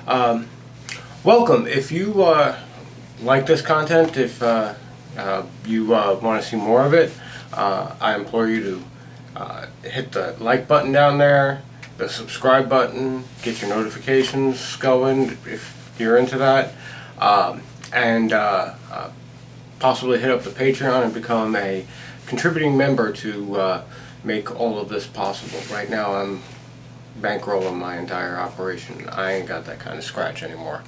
Um, Welcome. If you like this content, if you want to see more of it, I implore you to hit the like button down there, the subscribe button, get your notifications going if you're into that, and possibly hit up the Patreon and become a contributing member to make all of this possible. Right now I'm bankrolling my entire operation. I ain't got that kind of scratch anymore.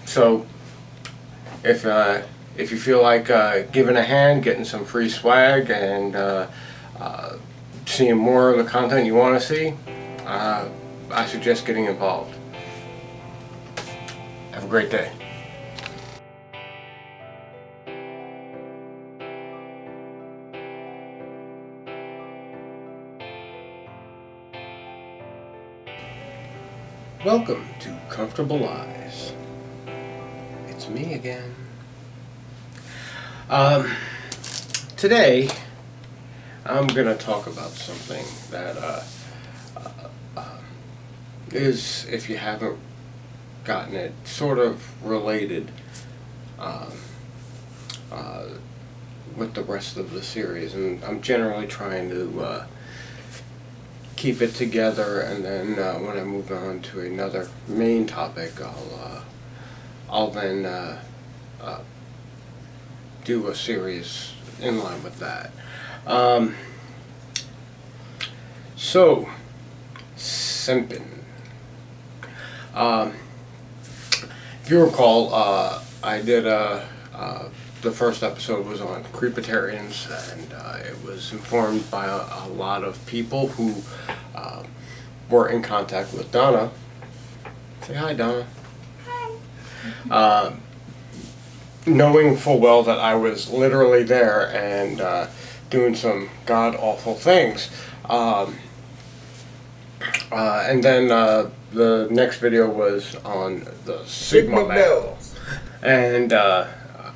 So if you feel like giving a hand, getting some free swag, and seeing more of the content you want to see, I suggest getting involved. Have a great day. Welcome to Comfortable Lies. It's me again. Today, I'm gonna talk about something that is, if you haven't gotten it, sort of related with the rest of the series, and I'm generally trying to keep it together, and then when I move on to another main topic, I'll then do a series in line with that. So, Simpin. If you recall, I did the first episode was on creepitarians, and it was informed by a lot of people who were in contact with Donna. Say hi, Donna. Hi. Knowing full well that I was literally there and doing some god-awful things. And then the next video was on the Sigma males. And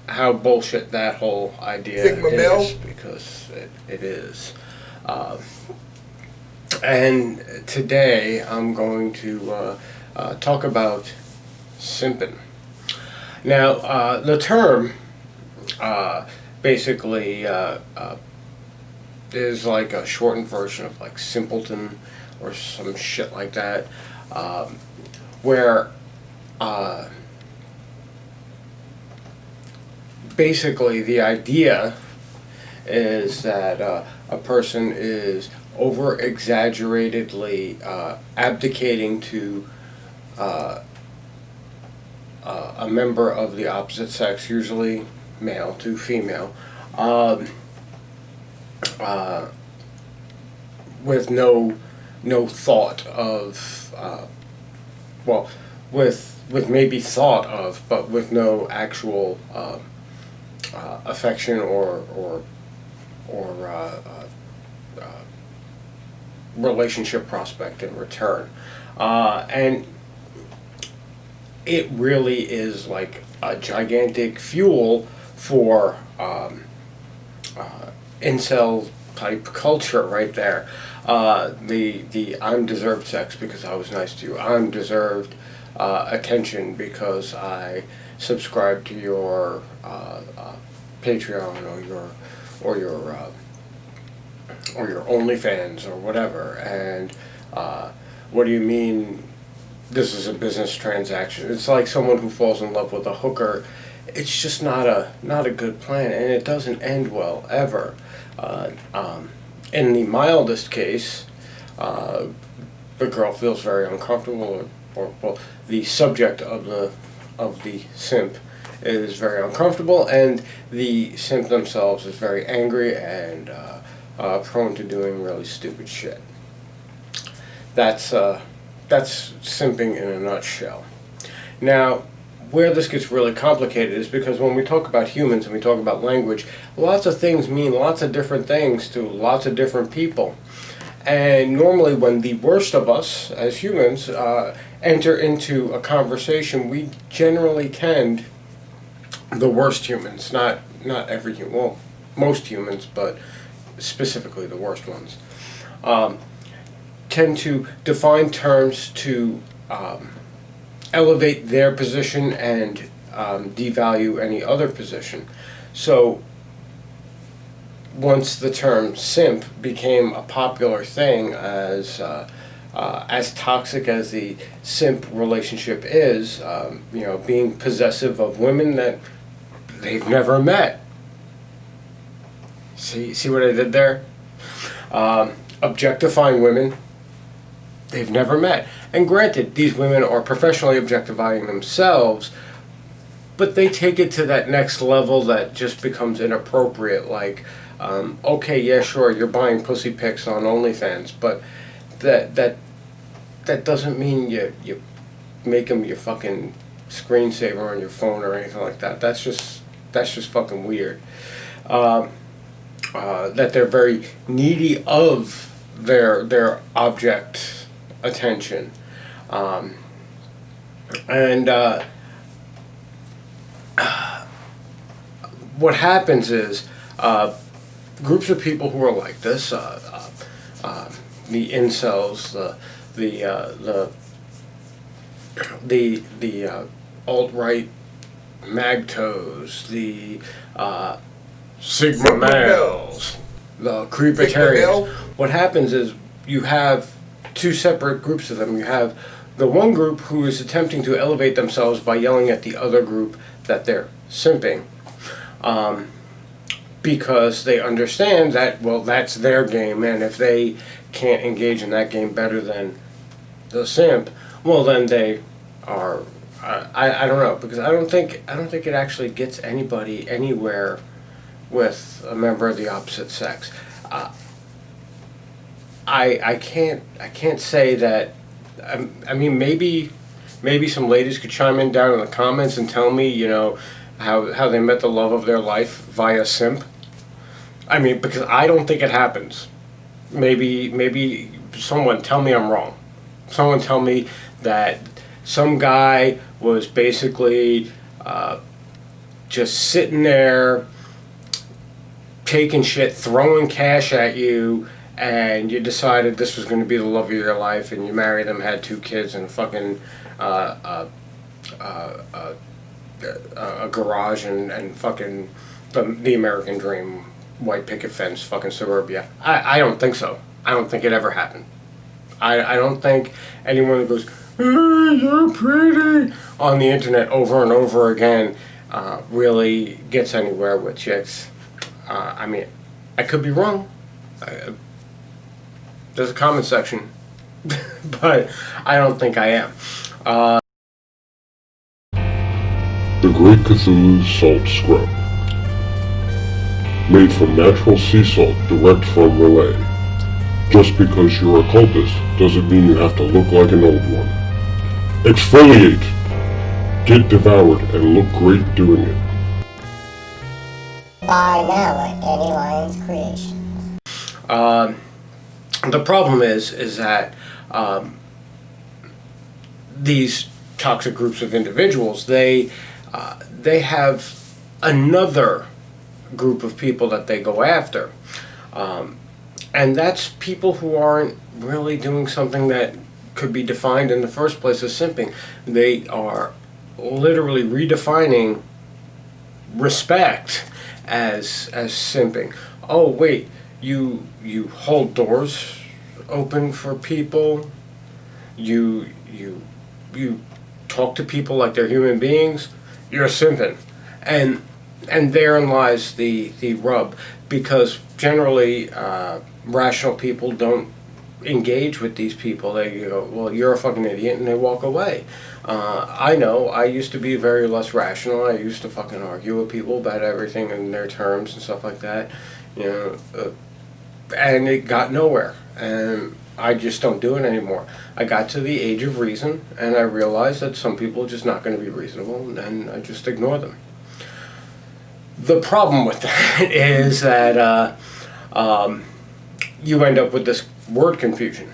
how bullshit that whole idea Sigma is, male? because it is. And today I'm going to talk about Simpin. Now, the term basically is like a shortened version of like simpleton or some shit like that, where basically the idea is that a person is over exaggeratedly abdicating to a member of the opposite sex, usually male to female, with no thought of well, with maybe thought of, but with no actual affection or relationship prospect in return, and it really is like a gigantic fuel for incel type culture right there. The I'm deserved sex because I was nice to you. I'm deserved attention because I subscribe to your Patreon or your OnlyFans or whatever. And what do you mean this is a business transaction? It's like someone who falls in love with a hooker. It's just not a good plan, and it doesn't end well ever. In the mildest case, the girl feels very uncomfortable, or well, the subject of the simp is very uncomfortable, and the simp themselves is very angry and prone to doing really stupid shit. That's simping in a nutshell. Now, where this gets really complicated is because when we talk about humans and we talk about language, lots of things mean lots of different things to lots of different people. And normally when the worst of us as humans enter into a conversation, we generally tend, the worst humans, not every human, well, most humans, but specifically the worst ones, tend to define terms to elevate their position and devalue any other position. So once the term simp became a popular thing, as toxic as the simp relationship is, being possessive of women that they've never met. See what I did there? Objectifying women they've never met. And granted, these women are professionally objectifying themselves, but they take it to that next level that just becomes inappropriate. Like, okay, yeah, sure, you're buying pussy pics on OnlyFans, but that doesn't mean you make them your fucking screensaver on your phone or anything like that. That's just fucking weird. That they're very needy of their object attention, and what happens is groups of people who are like this, the incels, the alt-right magtos, the Sigma males, the creepitarians. What happens is you have two separate groups of them. You have the one group who is attempting to elevate themselves by yelling at the other group that they're simping, because they understand that, well, that's their game, and if they can't engage in that game better than the simp, well, then they are. I don't know, because I don't think it actually gets anybody anywhere with a member of the opposite sex. I can't say that. I mean, maybe some ladies could chime in down in the comments and tell me, how they met the love of their life via simp. I mean, because I don't think it happens. Maybe someone tell me I'm wrong. Someone tell me that some guy was basically just sitting there taking shit, throwing cash at you, and you decided this was going to be the love of your life, and you married them, had 2 kids, and fucking a garage, and fucking the American dream, white picket fence, fucking suburbia. I don't think so. I don't think it ever happened. I don't think anyone that goes, "Hey, you're pretty," on the internet over and over again really gets anywhere with chicks. I mean, I could be wrong. There's a comment section, but I don't think I am. The Great Cthulhu's Salt Scrub. Made from natural sea salt direct from Relay. Just because you're a cultist doesn't mean you have to look like an old one. Exfoliate! Get devoured and look great doing it. Buy now at Dandelions Creations. The problem is that these toxic groups of individuals, they have another group of people that they go after, and that's people who aren't really doing something that could be defined in the first place as simping. They are literally redefining respect as simping. Oh wait, you hold doors open for people. You talk to people like they're human beings. You're simping, and therein lies the rub, because generally rational people don't engage with these people. They go, well, you're a fucking idiot, and they walk away. I know, I used to be very less rational. I used to fucking argue with people about everything in their terms and stuff like that, and it got nowhere, and I just don't do it anymore. I got to the age of reason, and I realized that some people are just not going to be reasonable, and I just ignore them. The problem with that is that you end up with this word confusion.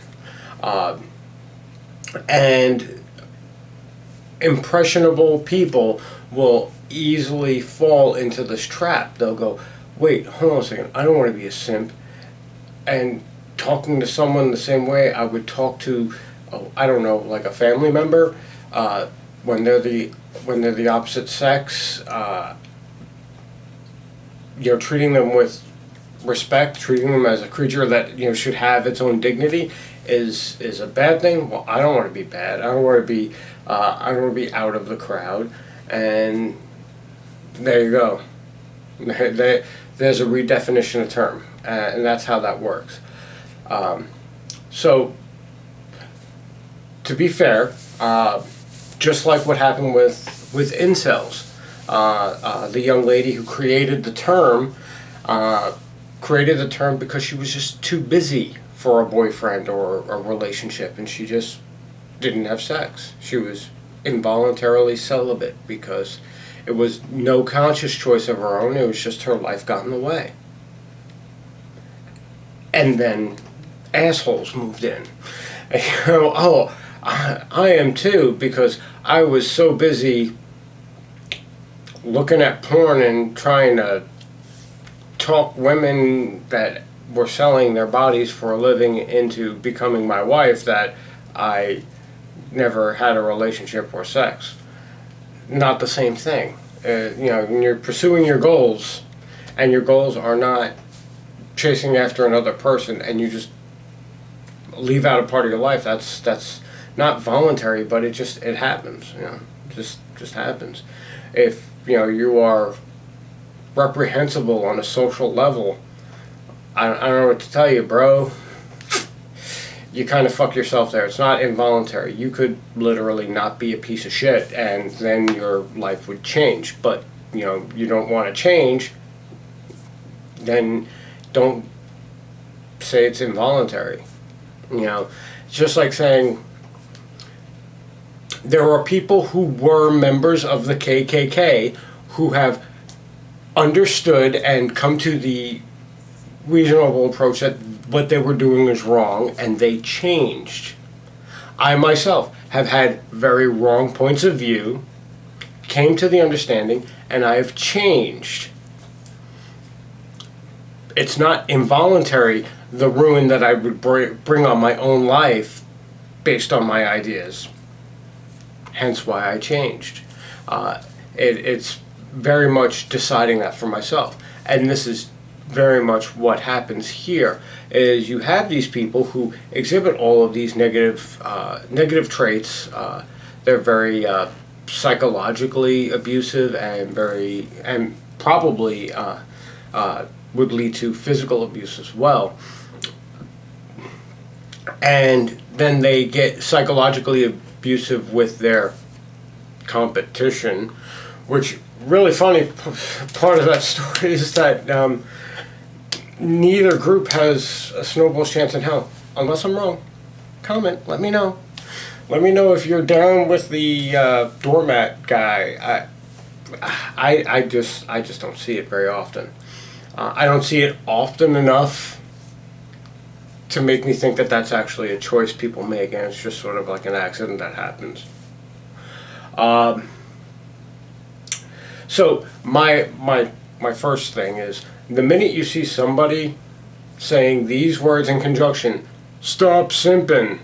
And impressionable people will easily fall into this trap. They'll go, wait, hold on a second, I don't want to be a simp. And talking to someone the same way I would talk to, I don't know, like a family member, when they're the opposite sex, treating them with respect, treating them as a creature that should have its own dignity, is a bad thing. Well, I don't want to be bad. I don't want to be out of the crowd, and there you go. There's a redefinition of term, and that's how that works. So, to be fair, just like what happened with incels, the young lady who created the term because she was just too busy for a boyfriend or a relationship, and she just didn't have sex. She was involuntarily celibate because it was no conscious choice of her own. It was just her life got in the way. And then assholes moved in. Oh, I am too, because I was so busy looking at porn and trying to talk women that were selling their bodies for a living into becoming my wife that I never had a relationship or sex. Not the same thing. When you're pursuing your goals, and your goals are not chasing after another person, and you just leave out a part of your life, that's not voluntary, but it happens. Just happens. If you are reprehensible on a social level, I don't know what to tell you, bro. You kind of fuck yourself there. It's not involuntary. You could literally not be a piece of shit, and then your life would change. But you don't want to change, then don't say it's involuntary. It's just like saying there are people who were members of the KKK who have understood and come to the reasonable approach that what they were doing is wrong, and they changed. I myself have had very wrong points of view, came to the understanding, and I have changed. It's not involuntary, the ruin that I would bring on my own life based on my ideas. Hence why I changed. It's very much deciding that for myself. And this is very much what happens here, is you have these people who exhibit all of these negative traits. They're very psychologically abusive and probably would lead to physical abuse as well. And then they get psychologically abusive with their competition, which really funny part of that story is that neither group has a snowball's chance in hell. Unless I'm wrong. Comment, let me know. Let me know if you're down with the doormat guy. I just don't see it very often. I don't see it often enough to make me think that that's actually a choice people make, and it's just sort of like an accident that happens. So my first thing is, the minute you see somebody saying these words in conjunction, stop simping,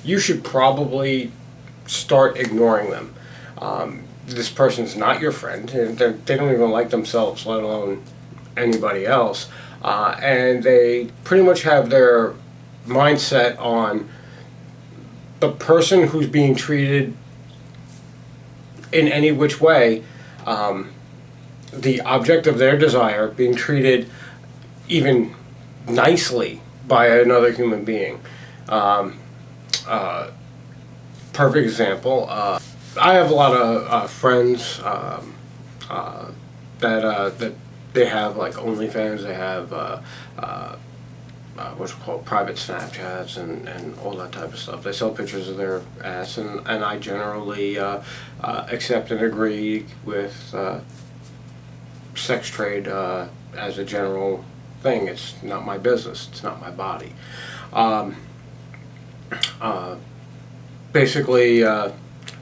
you should probably start ignoring them. This person's not your friend. They don't even like themselves, let alone anybody else. And they pretty much have their mindset on the person who's being treated in any which way, the object of their desire being treated even nicely by another human being. Perfect example. I have a lot of friends that they have like OnlyFans. They have what's called private Snapchats and all that type of stuff. They sell pictures of their ass, and I generally accept and agree with sex trade as a general thing. It's not my business. It's not my body. Basically,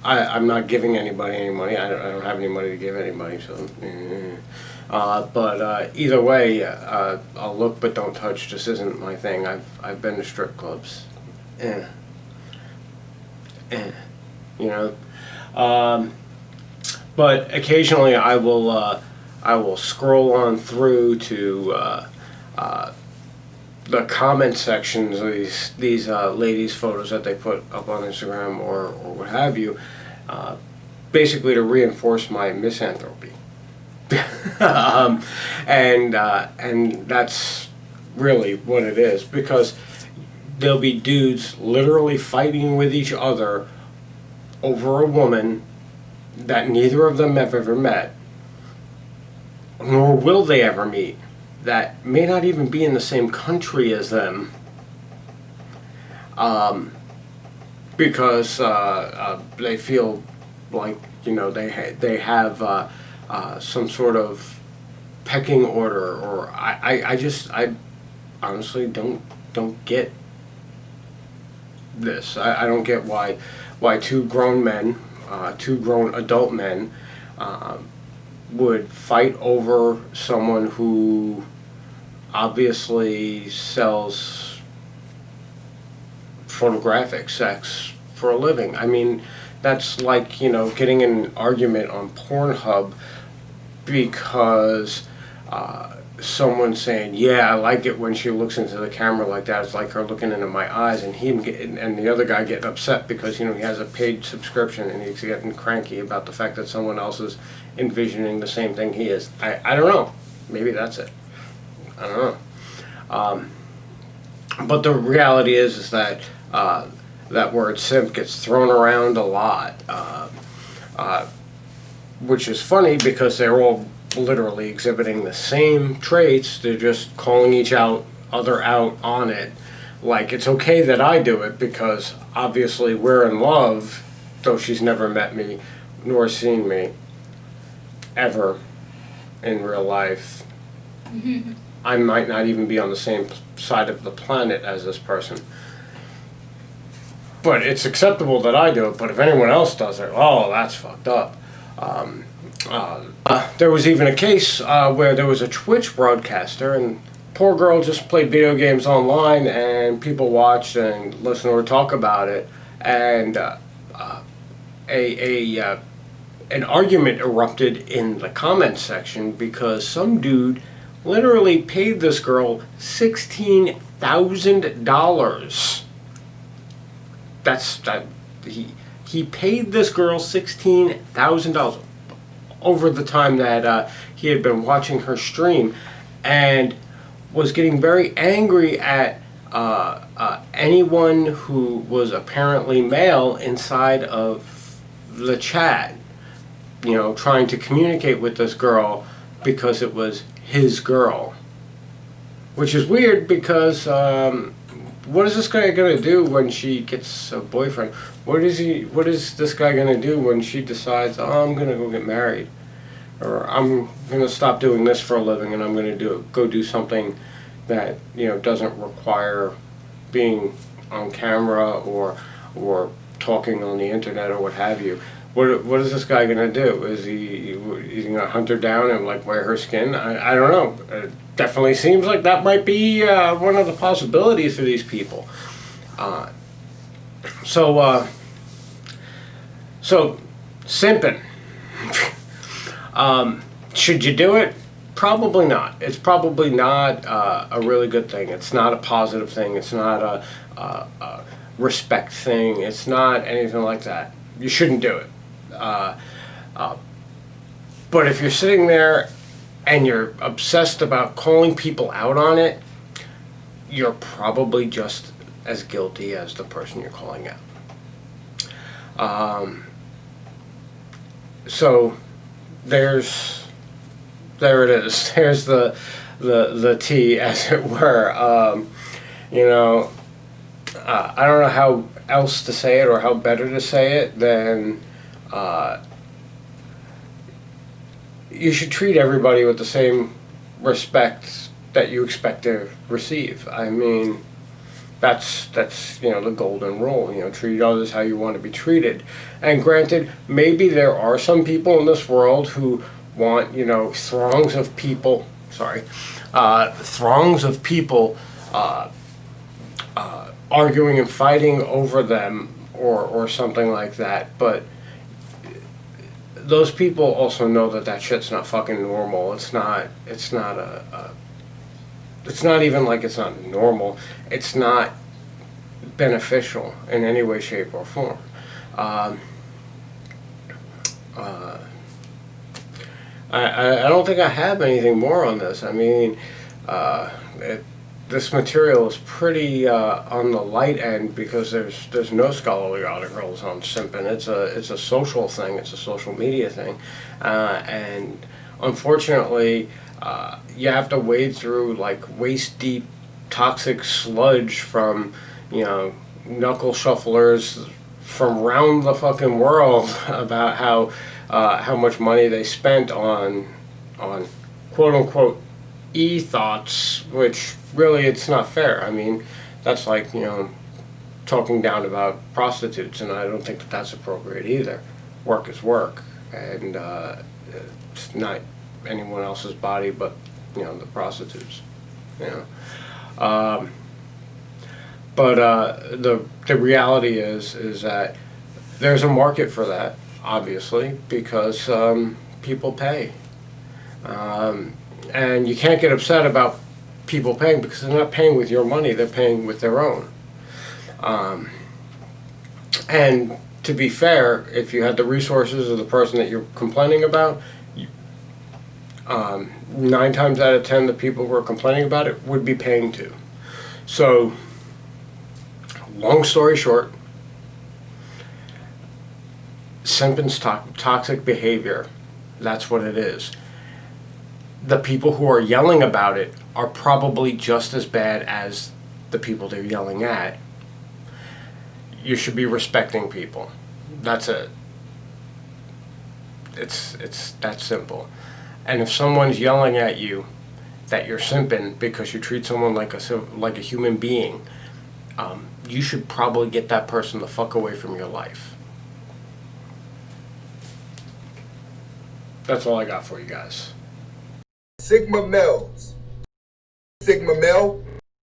I'm not giving anybody any money. I don't have any money to give anybody. So, but either way, I'll look but don't touch just isn't my thing. I've been to strip clubs. you know. But occasionally I will scroll on through to the comment sections of these ladies' photos that they put up on Instagram or what have you, basically to reinforce my misanthropy. And that's really what it is, because there'll be dudes literally fighting with each other over a woman that neither of them have ever met, nor will they ever meet, that may not even be in the same country as them, because they feel like, they have some sort of pecking order, or I honestly don't get this. I don't get why two grown adult men would fight over someone who obviously sells photographic sex for a living. I mean, that's like, getting in an argument on Pornhub because someone saying, yeah, I like it when she looks into the camera like that. It's like her looking into my eyes, and and the other guy getting upset because, he has a paid subscription and he's getting cranky about the fact that someone else is envisioning the same thing he is. I don't know. Maybe that's it. I don't know. But the reality is that that word simp gets thrown around a lot, which is funny because they're all literally exhibiting the same traits. They're just calling each other out on it. Like, it's okay that I do it because obviously we're in love, though she's never met me nor seen me ever in real life. I might not even be on the same side of the planet as this person. But it's acceptable that I do it, but if anyone else does it, oh, that's fucked up. There was even a case where there was a Twitch broadcaster, and poor girl just played video games online, and people watched and listened to her talk about it, and an argument erupted in the comment section because some dude literally paid this girl $16,000. He paid this girl $16,000 over the time that he had been watching her stream, and was getting very angry at anyone who was apparently male inside of the chat, trying to communicate with this girl because it was his girl. Which is weird because what is this guy going to do when she gets a boyfriend? What is this guy going to do when she decides, oh, I'm going to go get married? Or I'm going to stop doing this for a living and I'm going to go do something that, doesn't require being on camera or talking on the internet or what have you. What is this guy going to do? Is he going to hunt her down and wear her skin? I don't know. It definitely seems like that might be one of the possibilities for these people. So simping. Should you do it? Probably not. It's probably not a really good thing. It's not a positive thing. It's not a respect thing. It's not anything like that. You shouldn't do it. But if you're sitting there and you're obsessed about calling people out on it, you're probably just as guilty as the person you're calling out. So there it is. There's the tea, as it were. I don't know how else to say it or how better to say it than you should treat everybody with the same respect that you expect to receive. I mean, that's the golden rule. Treat others how you want to be treated. And granted, maybe there are some people in this world who want throngs of people arguing and fighting over them, or something like that. But those people also know that that shit's not fucking normal. It's not it's not even like it's not normal. It's not beneficial in any way, shape, or form. I don't think I have anything more on this. I mean, this material is pretty on the light end because there's no scholarly articles on Simpin. It's a social thing. It's a social media thing, and unfortunately, you have to wade through like waist deep toxic sludge from knuckle shufflers from around the fucking world about how much money they spent on quote unquote e-thoughts, which really it's not fair. I mean, that's like talking down about prostitutes, and I don't think that that's appropriate either. Work is work, and it's not anyone else's body but the prostitutes. But the reality is that there's a market for that, obviously, because people pay. And you can't get upset about people paying because they're not paying with your money, they're paying with their own. And to be fair, if you had the resources of the person that you're complaining about, 9 times out of 10 the people who are complaining about it would be paying too. So, long story short, Simpin's toxic behavior, that's what it is. The people who are yelling about it are probably just as bad as the people they're yelling at. You should be respecting people. That's it. It's that simple. And if someone's yelling at you that you're simping because you treat someone like a human being, you should probably get that person the fuck away from your life. That's all I got for you guys. Sigma males. Sigma male